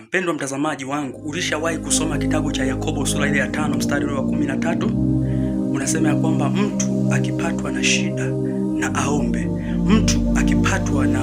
Mpendwa mtazamaji wangu, ulishawahi kusoma kitabu cha Yakobo sura ile ya 5 mstari wa 13? Unasema ya kwamba mtu akipatwa na shida na aombe. Mtu akipatwa na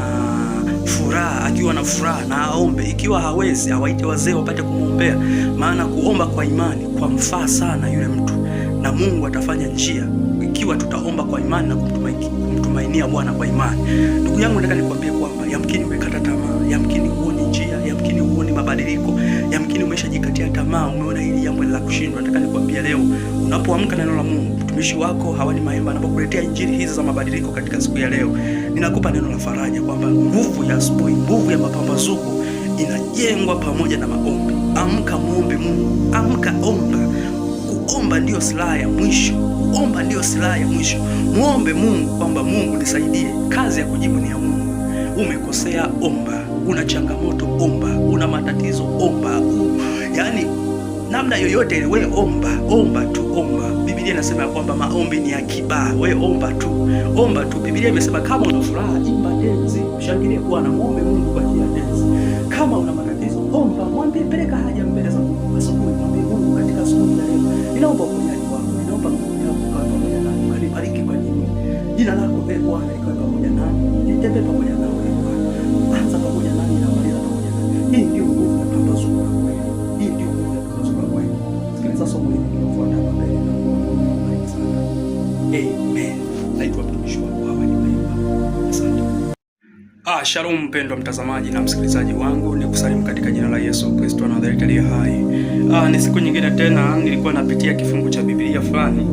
furaha, akiwa na furaha na aombe. Ikiwa hawezi, awaite wazee wapate kumwombea, maana kuomba kwa imani kwa mfaa sana yule mtu, na Mungu atafanya njia ikiwa tutaomba kwa imani na kumtumainia Bwana kwa imani. Ndugu yangu, nataka nikwambie kwamba yamkini umekata tamaa, yamkini huoni njia, yamkini huoni mabadiliko, yamkini umeshajikatia tamaa, umeona hili jambo la kushindwa. Nataka nikwambie leo, unapoamka na neno la Mungu, mtumishi wako Hawani Maemba anapokuletea injili hizi za mabadiliko katika siku ya leo, ninakupa neno la faraja kwamba nguvu ya asubuhi, nguvu ya mapambazuko inajengwa pamoja na maombi. Amka muombe Mungu, amka omba. Kuomba ndio silaha ya mwisho. Kuomba ndio silaha ya mwisho. Muombe Mungu kwamba Mungu nisaidie. Kazi ya kujibu ni ya Mungu. Umekosea, omba. Una changamoto, omba. Una matatizo, omba. Yaani namna yoyote ile, wewe omba tu, omba. Biblia inasema ya kwamba maombi ni akiba. Wewe omba tu. Biblia imesema kama una furaha, imba densi, mshangilie Bwana, muombe Mungu kwa njia ya densi. Kama una matatizo, omba, mwambie, peleka haja mbele za Mungu. Asubuhi mwambie Mungu, katika asubuhi ya leo ninaomba uponyaji wako, ninaomba nguvu yako ikawe pamoja nami, ukanibariki kwa jina lako Bwana ikawe pamoja nami, nitembee pamoja nawe Bwana, anza pamoja nami na maliza pamoja nami. Hii ndio nguvu ya pambazuko la kweli, hii ndio nguvu ya pambazuko la kweli. Sikiliza somo hili linalofuata hapa mbele na kubariki sana. Amen. Naitwa mtumishi wako Hawani Maemba. Asante. Shalom mpendwa mtazamaji na msikilizaji wangu, nikusalimu katika jina la Yesu Kristo wa Nazareti aliye hai. Ni siku nyingine tena, nilikuwa napitia kifungu cha Biblia fulani,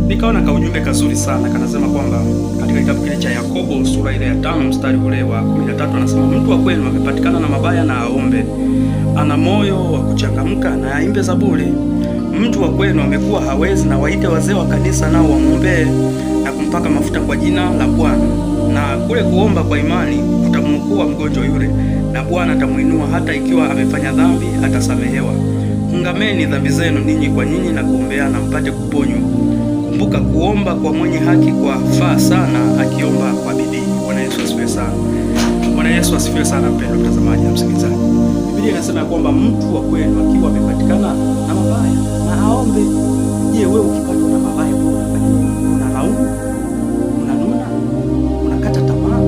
nikaona kaujumbe kazuri sana. Kanasema kwamba katika kitabu kile cha Yakobo sura ile ya 5 mstari ule wa 13 anasema, mtu wa kweli amepatikana na mabaya na aombe, ana moyo wa kuchangamka na aimbe zaburi. Mtu wa kweli amekuwa hawezi, na waite wazee wa kanisa nao wamwombee na kumpaka mafuta kwa jina la Bwana. Na kule kuomba kwa imani kutamwokoa mgonjwa yule, na Bwana atamuinua. Hata ikiwa amefanya dhambi atasamehewa. Ungameni dhambi zenu ninyi kwa nyinyi na kuombeana mpate kuponywa. Kumbuka kuomba kwa mwenye haki kwa faa sana, akiomba kwa bidii. Bwana Yesu asifiwe sana. Bwana Yesu asifiwe sana mpendwa mtazamaji na msikilizaji. Biblia inasema kwamba mtu wa kweli akiwa amepatikana na mabaya na aombe. Je, wewe ukipatwa na mabaya unalaumu? Unanuna? Unakata tamaa?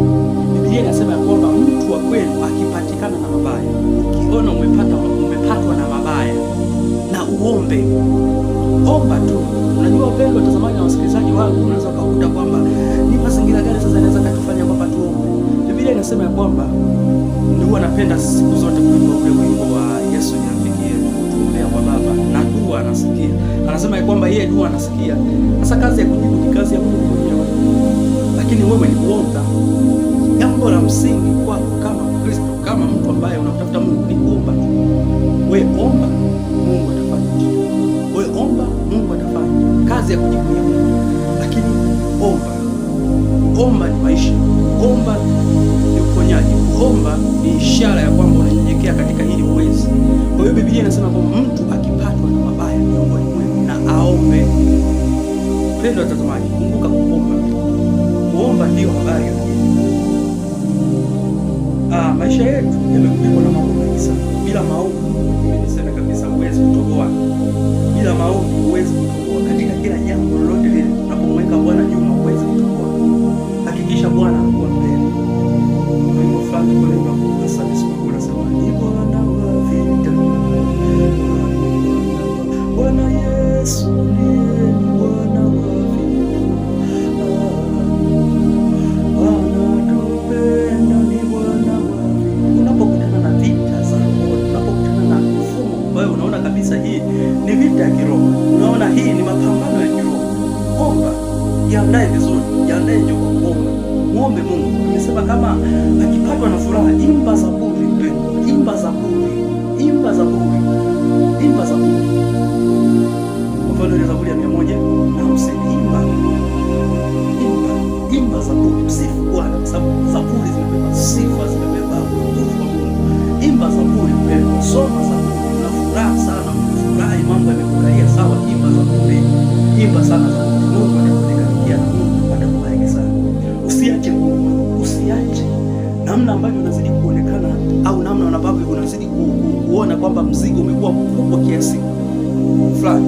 Biblia inasema kwamba mtu wa kweli akipatikana na mabaya, ukiona umepatwa na mabaya na uombe. Omba tu. Unajua wapendwa watazamaji na wasikilizaji wangu, unaweza kukuta kwamba ni mazingira gani sasa inaweza kutufanya kwamba tuombe. Biblia inasema kwamba ndio anapenda siku zote kuimba ule wimbo wa Yesu ni rafiki yetu, tuombea kwa Baba na dua anasikia. Anasema kwamba yeye dua anasikia. Sasa kazi ya kujibu ni kazi ya Mungu mwenyewe. Lakini wewe ni kuomba. Jambo la msingi kwako kama Mkristo, kama mtu ambaye unatafuta Mungu, ni kuomba tu. Wewe omba, Mungu atafanya. Wewe omba, Mungu atafanya. Kazi ya kujibu ni Mungu. Lakini omba ni maisha. Omba ni uponyaji. Omba ni ishara ya kwamba unanyenyekea katika hili uwezi. Kwa hiyo Biblia inasema kwamba mtu akipatwa na mabaya miongoni mwenu na aombe. Mpendwa watazamaji, kumbuka kuomba. Kuomba ndio habari ya maisha yetu yamekuwa na maombi mengi sana. Bila maombi, nimesema kabisa, huwezi kutoboa. Bila maombi huwezi kutoboa katika kila jambo lolote lile. Unapomweka Bwana nyuma huwezi kutoboa. Hakikisha Bwana anakuwa mbele. Mungu fulani kwa leo asante siku unasema ni Bwana wa vita. Bwana Yesu ndiye Bwana wa vita. Anatupenda, ni Bwana wa vita. Unapokutana na vita za roho, kuona kwamba mzigo umekuwa mkubwa kiasi fulani,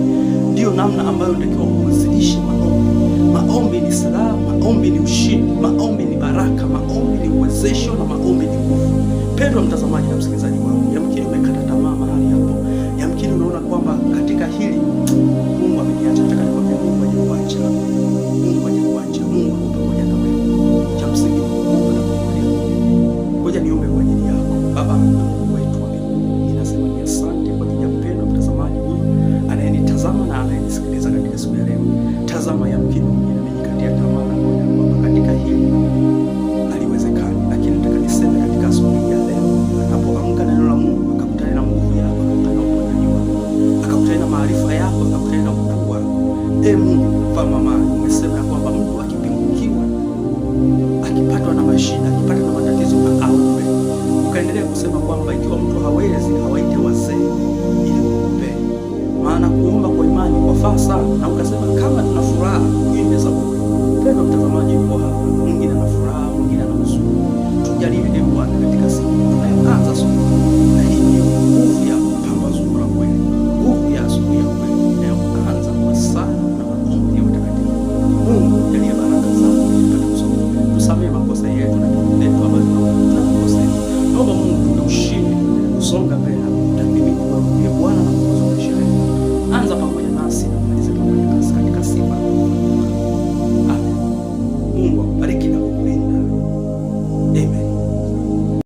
ndio namna ambayo unatakiwa uwasilishe maombi. Maombi ni silaha, maombi ni ushindi, maombi ni baraka, maombi ni uwezesho, na maombi ni nguvu. Pendwa mtazamaji na msikilizaji wangu,